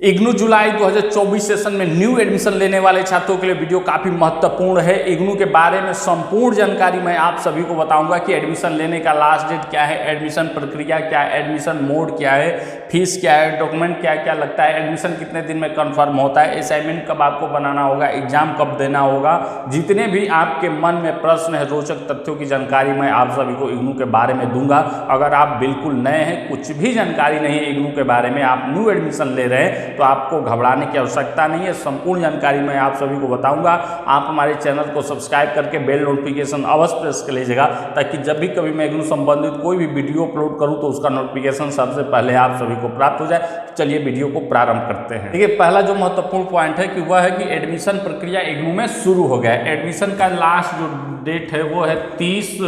इग्नू जुलाई 2024 session में new admission लेने वाले छात्रों के लिए वीडियो काफ़ी महत्वपूर्ण है। इग्नू के बारे में संपूर्ण जानकारी मैं आप सभी को बताऊंगा कि एडमिशन लेने का लास्ट डेट क्या है, एडमिशन प्रक्रिया क्या है, एडमिशन मोड क्या है, फीस क्या है, डॉक्यूमेंट क्या क्या लगता है, एडमिशन कितने दिन में कन्फर्म होता है, असाइनमेंट कब आपको बनाना होगा, एग्जाम कब देना होगा, जितने भी आपके मन में प्रश्न है, रोचक तथ्यों की जानकारी मैं आप सभी को इग्नू के बारे में दूंगा। अगर आप बिल्कुल नए हैं, कुछ भी जानकारी नहीं है इग्नू के बारे में, आप न्यू एडमिशन ले रहे हैं तो आपको घबराने की आवश्यकता नहीं है। संपूर्ण जानकारी मैं आप सभी को बताऊंगा। आप हमारे चैनल को सब्सक्राइब करके बेल नोटिफिकेशन अवश्य प्रेस कर लीजिएगा, ताकि जब भी कभी मैं इग्नू संबंधित कोई भी वीडियो अपलोड करूं तो उसका नोटिफिकेशन सबसे पहले आप सभी को प्राप्त हो जाए। चलिए वीडियो को प्रारंभ करते हैं। देखिए, पहला जो महत्वपूर्ण पॉइंट है कि वह है कि एडमिशन प्रक्रिया इग्नू में शुरू हो गया है। एडमिशन का लास्ट जो डेट है वो है 30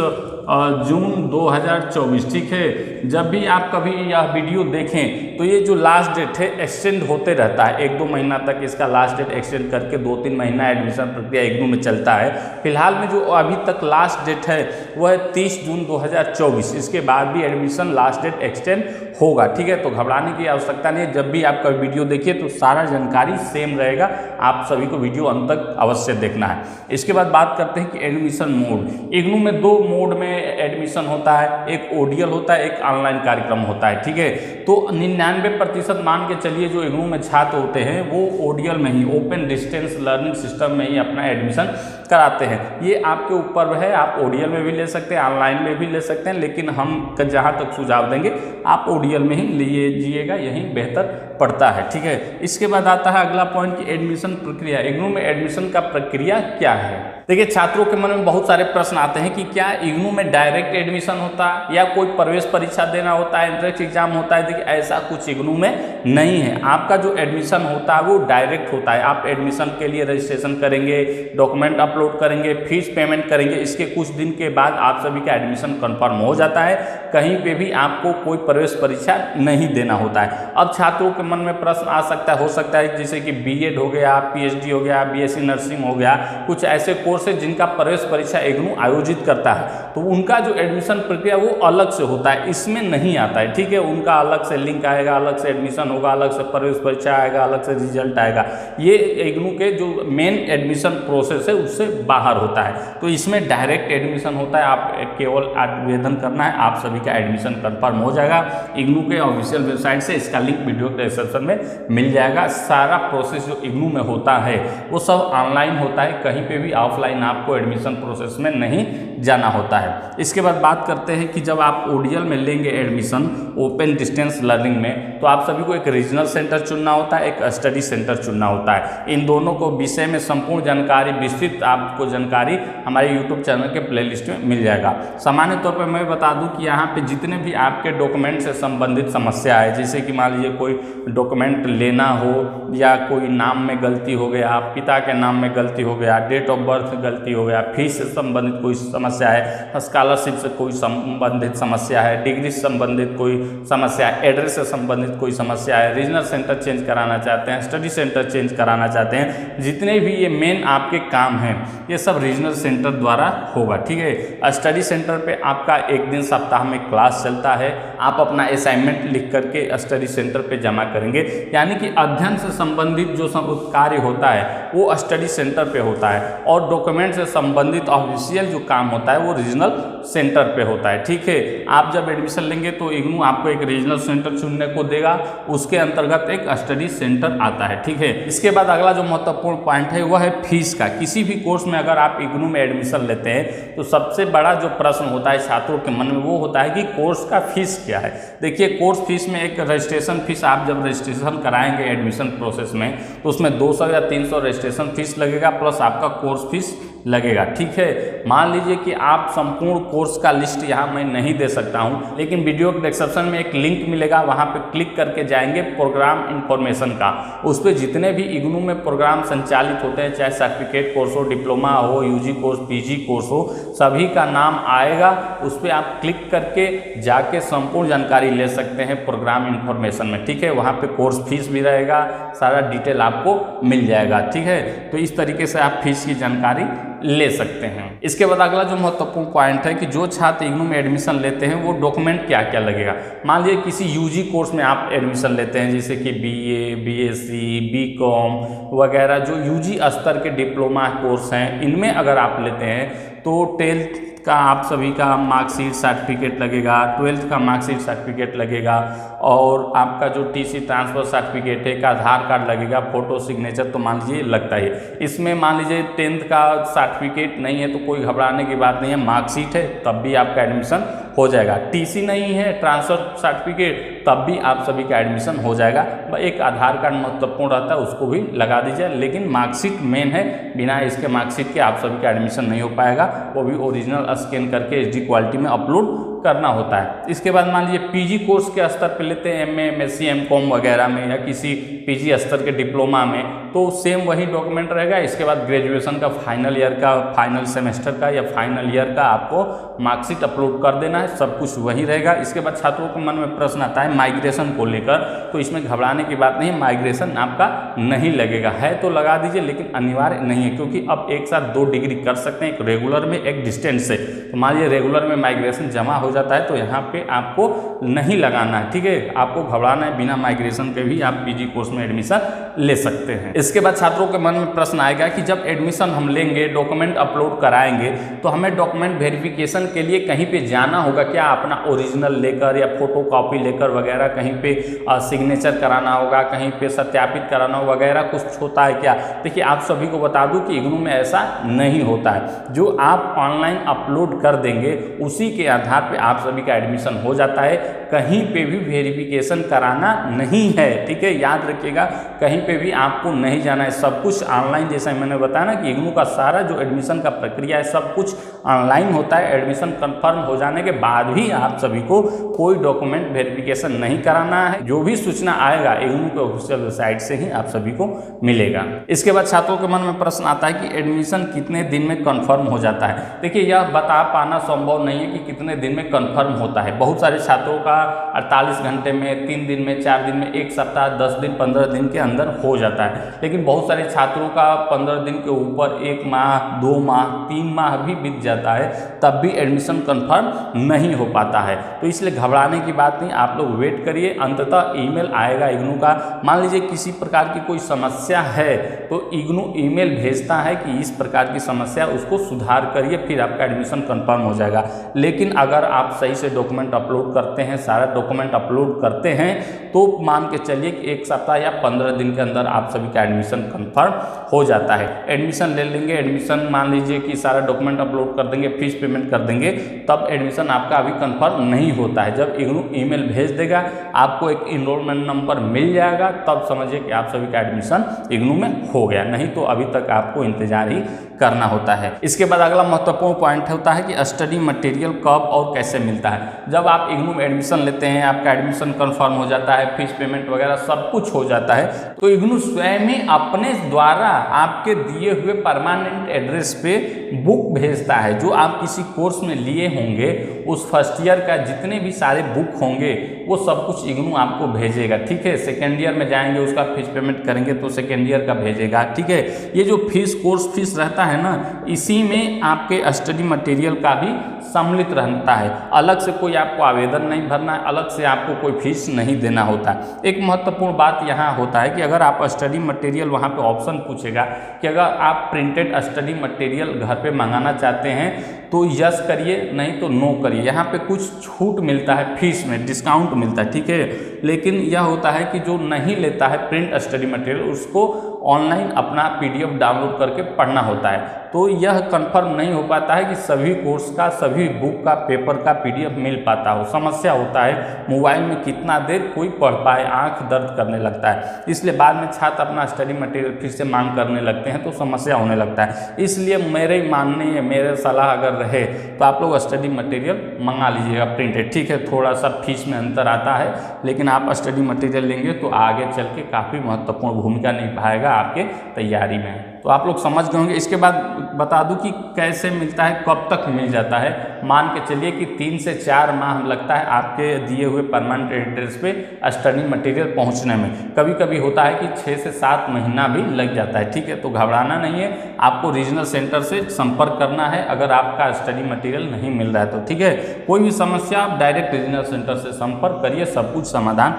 जून 2024। ठीक है, जब भी आप कभी यह वीडियो देखें तो ये जो लास्ट डेट है एक्सटेंड होते रहता है, 1-2 महीना तक इसका लास्ट डेट एक्सटेंड करके 2-3 महीना एडमिशन प्रक्रिया इग्नू में चलता है। फिलहाल में जो अभी तक लास्ट डेट है वह है 30 जून 2024। इसके बाद भी एडमिशन लास्ट डेट एक्सटेंड होगा। ठीक है, तो घबराने की आवश्यकता नहीं है। जब भी आपका वीडियो देखिए तो सारा जानकारी सेम रहेगा, आप सभी को वीडियो अंत तक अवश्य देखना है। इसके बाद बात करते हैं कि एडमिशन मोड। इग्नू में 2 मोड में एडमिशन होता है, एक ओडीएल होता है, एक ऑनलाइन कार्यक्रम होता है। ठीक है, तो 99% मान के चलिए जो इग्नू में छात्र होते हैं वो ओडीएल में ही, ओपन डिस्टेंस लर्निंग सिस्टम में ही अपना एडमिशन कराते हैं। ये आपके ऊपर है, आप ओडीएल में भी ले सकते हैं, ऑनलाइन में भी ले सकते हैं, लेकिन हम जहाँ तक सुझाव देंगे आप ओडीएल में ही लीजिएगा, यही बेहतर पड़ता है। ठीक है, इसके बाद आता है अगला पॉइंट कि एडमिशन प्रक्रिया। इग्नू में एडमिशन का प्रक्रिया क्या है। देखिए, छात्रों के मन में बहुत सारे प्रश्न आते हैं कि क्या इग्नू में डायरेक्ट एडमिशन होता है या कोई प्रवेश परीक्षा देना होता है, एंट्रेंस एग्जाम होता है। देखिए, ऐसा कुछ इग्नू में नहीं है। आपका जो एडमिशन होता है वो डायरेक्ट होता है। आप एडमिशन के लिए रजिस्ट्रेशन करेंगे, डॉक्यूमेंट अपलोड करेंगे, फीस पेमेंट करेंगे, इसके कुछ दिन के बाद आप सभी का एडमिशन कन्फर्म हो जाता है। कहीं पे भी आपको कोई प्रवेश परीक्षा नहीं देना होता है। अब छात्रों के मन में प्रश्न आ सकता है, हो सकता है जैसे कि बीएड हो गया, पीएचडी हो गया, बीएससी नर्सिंग हो गया, कुछ ऐसे कोर्स है जिनका प्रवेश परीक्षा इग्नू आयोजित करता है, तो उनका जो एडमिशन प्रक्रिया वो अलग से होता है, इसमें नहीं आता है। ठीक है, उनका अलग से लिंक आएगा, अलग से एडमिशन होगा, अलग से प्रवेश परीक्षा आएगा, अलग से रिजल्ट आएगा। ये इग्नू के जो मेन एडमिशन प्रोसेस है उससे बाहर होता है। तो इसमें डायरेक्ट एडमिशन होता है, आप केवल आवेदन करना है, आप सभी का एडमिशन कन्फर्म हो जाएगा। इग्नू के ऑफिशियल वेबसाइट से इसका लिंक वीडियो के डिस्क्रिप्शन में मिल जाएगा। सारा प्रोसेस जो इग्नू में होता है वो सब ऑनलाइन होता है, कहीं पे भी ऑफलाइन आपको एडमिशन प्रोसेस में नहीं जाना होता है। इसके बाद बात करते हैं कि जब आप ओडीएल में लेंगे एडमिशन, ओपन डिस्टेंस लर्निंग में, तो आप सभी को एक रीजनल सेंटर चुनना होता है, एक स्टडी सेंटर चुनना होता है। इन दोनों को विषय में संपूर्ण जानकारी, विस्तृत आपको जानकारी हमारे यूट्यूब चैनल के प्लेलिस्ट में मिल जाएगा। सामान्य तौर पर मैं बता दूं कि यहाँ पे जितने भी आपके डॉक्यूमेंट से संबंधित समस्या है, जैसे कि मान लीजिए कोई डॉक्यूमेंट लेना हो या कोई नाम में गलती हो गया, पिता के नाम में गलती हो गया, डेट ऑफ बर्थ गलती हो गया, फीस से संबंधित कोई समस्या है, स्कॉलरशिप से कोई संबंधित समस्या है, डिग्री से संबंधित कोई समस्या है, एड्रेस से संबंधित कोई समस्या है, रीजनल सेंटर चेंज कराना चाहते हैं, स्टडी सेंटर चेंज कराना चाहते हैं, जितने भी ये मेन आपके काम हैं ये सब रीजनल सेंटर द्वारा होगा। ठीक है, स्टडी सेंटर पे आपका एक दिन सप्ताह में क्लास चलता है, आप अपना असाइनमेंट लिख करके स्टडी सेंटर पे जमा करेंगे, यानी कि अध्ययन से संबंधित जो सब कार्य होता है वो स्टडी सेंटर पे होता है, और डॉक्यूमेंट से संबंधित ऑफिशियल जो काम होता है वो रीजनल सेंटर पे होता है। ठीक है, आप जब एडमिशन लेंगे तो इग्नू आपको एक रीजनल सेंटर चुनने को देगा, उसके अंतर्गत एक स्टडी सेंटर आता है। ठीक है, इसके बाद अगला जो महत्वपूर्ण पॉइंट है वह है फीस का। किसी भी कोर्स में अगर आप इग्नू में एडमिशन लेते हैं तो सबसे बड़ा जो प्रश्न होता है छात्रों के मन में वो होता है कि कोर्स का फीस क्या है। देखिए, कोर्स फीस में एक रजिस्ट्रेशन फीस, आप जब रजिस्ट्रेशन कराएंगे एडमिशन प्रोसेस में तो उसमें 200 या 300 रजिस्ट्रेशन फीस लगेगा, प्लस आपका कोर्स फीस लगेगा। ठीक है, मान लीजिए कि आप संपूर्ण कोर्स का लिस्ट यहाँ मैं नहीं दे सकता हूँ, लेकिन वीडियो के डिस्क्रिप्शन में एक लिंक मिलेगा, वहाँ पे क्लिक करके जाएंगे प्रोग्राम इन्फॉर्मेशन का, उस पर जितने भी इग्नू में प्रोग्राम संचालित होते हैं, चाहे सर्टिफिकेट कोर्स हो, डिप्लोमा हो, यूजी कोर्स, पीजी कोर्स हो, सभी का नाम आएगा। उस पर आप क्लिक करके जाके संपूर्ण जानकारी ले सकते हैं प्रोग्राम इन्फॉर्मेशन में। ठीक है, वहाँ पे कोर्स फीस भी रहेगा, सारा डिटेल आपको मिल जाएगा। ठीक है, तो इस तरीके से आप फीस की जानकारी ले सकते हैं। इसके बाद अगला जो महत्वपूर्ण पॉइंट है कि जो छात्र इग्नू में एडमिशन लेते हैं वो डॉक्यूमेंट क्या क्या लगेगा। मान लीजिए किसी यूजी कोर्स में आप एडमिशन लेते हैं, जैसे कि बीए, बीएससी, बीकॉम वगैरह जो यूजी स्तर के डिप्लोमा कोर्स हैं, इनमें अगर आप लेते हैं तो 10th का आप सभी का मार्कशीट सर्टिफिकेट लगेगा, 12th का मार्कशीट सर्टिफिकेट लगेगा, और आपका जो टीसी ट्रांसफ़र सर्टिफिकेट है, एक आधार कार्ड लगेगा, फोटो सिग्नेचर तो मान लीजिए लगता ही। इसमें मान लीजिए 10th का सर्टिफिकेट नहीं है तो कोई घबराने की बात नहीं है, मार्कशीट है तब भी आपका एडमिशन हो जाएगा। टीसी नहीं है, ट्रांसफ़र सर्टिफिकेट, तब भी आप सभी का एडमिशन हो जाएगा। एक आधार कार्ड महत्वपूर्ण रहता है, उसको भी लगा दीजिए, लेकिन मार्कशीट मेन है, बिना इसके मार्कशीट के आप सभी का एडमिशन नहीं हो पाएगा, वो भी ओरिजिनल स्कैन करके HD क्वालिटी में अपलोड करना होता है। इसके बाद मान लीजिए पीजी कोर्स के स्तर पे लेते हैं, MA, MSc, MCOM वगैरह में, या किसी पीजी स्तर के डिप्लोमा में, तो सेम वही डॉक्यूमेंट रहेगा। इसके बाद ग्रेजुएशन का फाइनल ईयर का, फाइनल सेमेस्टर का या फाइनल ईयर का आपको मार्कशीट अपलोड कर देना है, सब कुछ वही रहेगा। इसके बाद छात्रों के मन में प्रश्न आता है माइग्रेशन को लेकर, तो इसमें घबराने की बात नहीं, माइग्रेशन आपका नहीं लगेगा, है तो लगा दीजिए, लेकिन अनिवार्य नहीं है, क्योंकि अब एक साथ 2 डिग्री कर सकते हैं, एक रेगुलर में, एक डिस्टेंस से। तो मान लीजिए रेगुलर में माइग्रेशन जमा हो जाता है तो यहाँ पे आपको नहीं लगाना है, ठीक है। आपको घबराना है, बिना माइग्रेशन के भी आप पीजी कोर्स में एडमिशन ले सकते हैं। इसके बाद छात्रों के मन में प्रश्न आएगा कि जब एडमिशन हम लेंगे, डॉक्यूमेंट अपलोड कराएंगे, तो हमें डॉक्यूमेंट वेरिफिकेशन के लिए कहीं पे जाना होगा क्या, अपना ओरिजिनल लेकर या फोटो कॉपी लेकर वगैरह, कहीं पे सिग्नेचर कराना होगा, कहीं पे सत्यापित कराना होगा वगैरह, कुछ होता है क्या? देखिए आप सभी को बता दूं कि इग्नू में ऐसा नहीं होता है। जो आप ऑनलाइन अपलोड कर देंगे उसी के आधार पे आप सभी का एडमिशन हो जाता है, कहीं पे भी वेरिफिकेशन कराना नहीं है, ठीक है, याद रखिएगा, कहीं पे भी आपको नहीं जाना है, सब कुछ ऑनलाइन। जैसा मैंने बताया ना कि इग्नू का सारा जो एडमिशन का प्रक्रिया है सब कुछ ऑनलाइन होता है। एडमिशन कंफर्म हो जाने के बाद भी आप सभी को कोई डॉक्यूमेंट वेरिफिकेशन नहीं कराना है, जो भी सूचना आएगा इग्नू के ऑफिशियल वेबसाइट से ही आप सभी को मिलेगा। इसके बाद छात्रों के मन में प्रश्न आता है कि एडमिशन कितने दिन में कंफर्म हो जाता है। देखिए यह बता पाना संभव नहीं है कि कितने दिन में कंफर्म होता है। बहुत सारे छात्रों का 48 घंटे में, 3 दिन में, 4 दिन में, 1 सप्ताह, 10 दिन, 15 दिन के अंदर हो जाता है, लेकिन बहुत सारे छात्रों का 15 दिन के ऊपर 1 माह, 2 माह, 3 माह भी बीत जाता है, तब भी एडमिशन कंफर्म नहीं हो पाता है। तो इसलिए घबराने की बात नहीं, आप लोग वेट करिए, अंततः ईमेल आएगा इग्नू का। मान लीजिए किसी प्रकार की कोई समस्या है तो इग्नू ईमेल भेजता है कि इस प्रकार की समस्या, उसको सुधार करिए, फिर आपका एडमिशन कंफर्म हो जाएगा। लेकिन अगर आप सही से डॉक्यूमेंट अपलोड करते हैं, सारा डॉक्यूमेंट अपलोड करते हैं, तो मान के चलिए कि 1 सप्ताह या 15 दिन के अंदर आप सभी का एडमिशन कंफर्म हो जाता है। एडमिशन ले लेंगे, एडमिशन मान लीजिए कि सारा डॉक्यूमेंट अपलोड कर देंगे, फीस पेमेंट कर देंगे, तब एडमिशन आपका अभी कंफर्म नहीं होता है। जब इग्नू ईमेल भेज देगा, आपको एक इनरोलमेंट नंबर मिल जाएगा, तब समझिए कि आप सभी का एडमिशन इग्नू में हो गया, नहीं तो अभी तक आपको इंतजार ही करना होता है। इसके बाद अगला महत्वपूर्ण पॉइंट होता है कि स्टडी मटेरियल कब और कैसे मिलता है। जब आप इग्नू में एडमिशन लेते हैं, आपका एडमिशन कंफर्म हो जाता है, फीस पेमेंट वगैरह सब कुछ हो जाता है, तो इग्नू स्वयं ही अपने द्वारा आपके दिए हुए परमानेंट एड्रेस पे बुक भेजता है। जो आप किसी कोर्स में लिए होंगे, उस फर्स्ट ईयर का जितने भी सारे बुक होंगे वो सब कुछ इग्नू आपको भेजेगा, ठीक है। सेकेंड ईयर में जाएंगे, उसका फीस पेमेंट करेंगे तो सेकेंड ईयर का भेजेगा, ठीक है। ये जो फीस, कोर्स फीस रहता है ना, इसी में आपके स्टडी मटेरियल का भी सम्मिलित रहता है। अलग से कोई आपको आवेदन नहीं भरना है, अलग से आपको कोई फीस नहीं देना होता है। एक महत्वपूर्ण बात यहाँ होता है कि अगर आप स्टडी मटेरियल, वहाँ पे ऑप्शन पूछेगा कि अगर आप प्रिंटेड स्टडी मटेरियल घर पे मंगाना चाहते हैं तो यस करिए, नहीं तो नो करिए। यहाँ पे कुछ छूट मिलता है, फीस में डिस्काउंट मिलता है, ठीक है। लेकिन यह होता है कि जो नहीं लेता है प्रिंट स्टडी मटेरियल, उसको ऑनलाइन अपना PDF डाउनलोड करके पढ़ना होता है। तो यह कंफर्म नहीं हो पाता है कि सभी कोर्स का, सभी बुक का, पेपर का PDF मिल पाता हो। समस्या होता है मोबाइल में कितना देर कोई पढ़ पाए, आंख दर्द करने लगता है, इसलिए बाद में छात्र अपना स्टडी मटेरियल फिर से मांग करने लगते हैं, तो समस्या होने लगता है। इसलिए मेरे मानने, मेरे सलाह अगर रहे तो आप लोग स्टडी मटेरियल मंगा लीजिएगा प्रिंटेड, ठीक है। थोड़ा सा फीस में अंतर आता है, लेकिन आप स्टडी मटेरियल लेंगे तो आगे चल के काफ़ी महत्वपूर्ण भूमिका निभाएगा आपके तैयारी में है। तो आप लोग समझ गए होंगे। इसके बाद बता दूं कि कैसे मिलता है, कब तक मिल जाता है। मान के चलिए कि 3 से 4 माह लगता है आपके दिए हुए परमानेंट एड्रेस पे स्टडी मटेरियल पहुंचने में। कभी कभी होता है कि 6 से 7 महीना भी लग जाता है, ठीक है। तो घबराना नहीं है, आपको रीजनल सेंटर से संपर्क करना है अगर आपका स्टडी मटेरियल नहीं मिल रहा है तो, ठीक है। कोई भी समस्या आप डायरेक्ट रीजनल सेंटर से संपर्क करिए, सब कुछ समाधान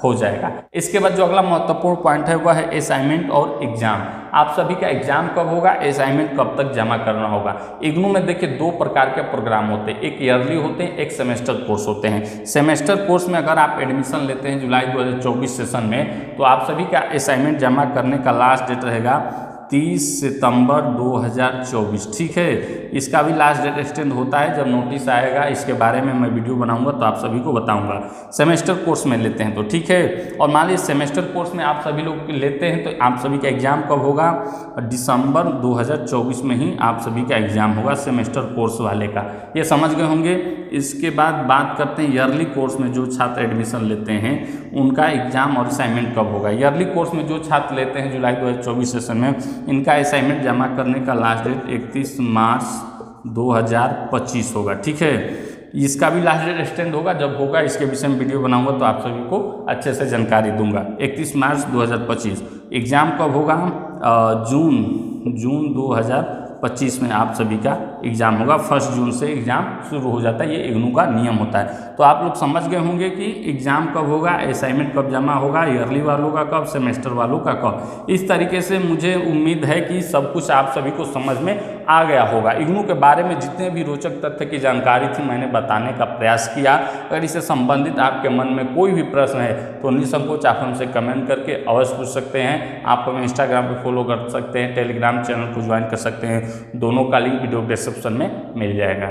हो जाएगा। इसके बाद जो अगला महत्वपूर्ण पॉइंट है वह है असाइनमेंट और एग्जाम। आप सभी का एग्जाम कब होगा, असाइनमेंट कब तक जमा करना होगा। इग्नू में देखिए 2 प्रकार के प्रोग्राम होते हैं, एक ईयरली होते हैं, एक सेमेस्टर कोर्स होते हैं। सेमेस्टर कोर्स में अगर आप एडमिशन लेते हैं जुलाई 2024 सेशन में, तो आप सभी का असाइनमेंट जमा करने का लास्ट डेट रहेगा 30 सितंबर 2024, ठीक है। इसका भी लास्ट डेट एक्सटेंड होता है, जब नोटिस आएगा इसके बारे में मैं वीडियो बनाऊंगा तो आप सभी को बताऊंगा। सेमेस्टर कोर्स में लेते हैं तो, ठीक है। और मान लीजिए सेमेस्टर कोर्स में आप सभी लोग लेते हैं तो आप सभी का एग्जाम कब होगा, दिसंबर 2024 में ही आप सभी का एग्जाम होगा सेमेस्टर कोर्स वाले का, ये समझ गए होंगे। इसके बाद बात करते हैं ईयरली कोर्स में जो छात्र एडमिशन लेते हैं उनका एग्जाम और असाइनमेंट कब होगा। ईयरली कोर्स में जो छात्र लेते हैं जुलाई 2024 सेशन में, इनका असाइनमेंट जमा करने का लास्ट डेट 31 मार्च 2025 होगा, ठीक है। इसका भी लास्ट डेट एक्सटेंड होगा, जब होगा इसके विषय में वीडियो बनाऊंगा तो आप सभी को अच्छे से जानकारी दूंगा। 31 मार्च 2025 एग्ज़ाम कब होगा, जून 2025 में आप सभी का एग्ज़ाम होगा। 1 जून से एग्ज़ाम शुरू हो जाता है, ये इग्नू का नियम होता है। तो आप लोग समझ गए होंगे कि एग्ज़ाम कब होगा, असाइनमेंट कब जमा होगा, ईयरली वालों का कब, सेमेस्टर वालों का कब। इस तरीके से मुझे उम्मीद है कि सब कुछ आप सभी को समझ में आ गया होगा। इग्नू के बारे में जितने भी रोचक तथ्य की जानकारी थी मैंने बताने का प्रयास किया। अगर इससे संबंधित आपके मन में कोई भी प्रश्न है तो निसंकोच आप हमसे कमेंट करके अवश्य पूछ सकते हैं। आप हमें इंस्टाग्राम पे फॉलो कर सकते हैं, टेलीग्राम चैनल को ज्वाइन कर सकते हैं, दोनों का लिंक वीडियो डिस्क्रिप्शन में मिल जाएगा।